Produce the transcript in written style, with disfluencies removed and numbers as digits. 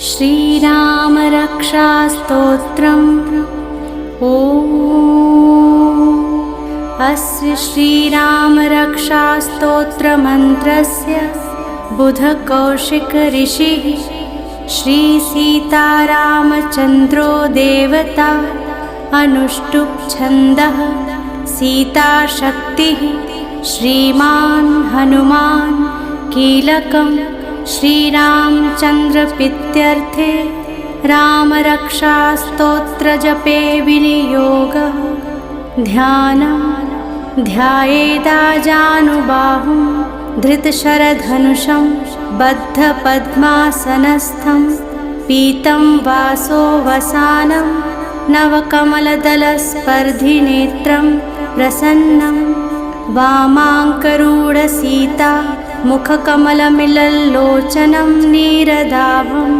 श्रीराम रक्षास्तोत्रम्। अस्य श्रीराम रक्षास्तोत्रमन्त्रस्य बुधकौशिक ऋषिः श्री सीतारामचन्द्रो देवता अनुष्टुप् छन्दः सीताशक्तिः श्रीमान् हनुमान् कीलकं श्रीरामचन्द्रप्रीत्यर्थे रामरक्षास्तोत्रजपे विनियोगः। ध्यानं ध्यायेदाजानुबाहुं धृतशरधनुषं बद्धपद्मासनस्थं पीतं वासो वसानं नवकमलदलस्पर्धिनेत्रं प्रसन्नं वामाङ्करूढसीता मुखकमलमिलल्लोचनं नीरदाभम्।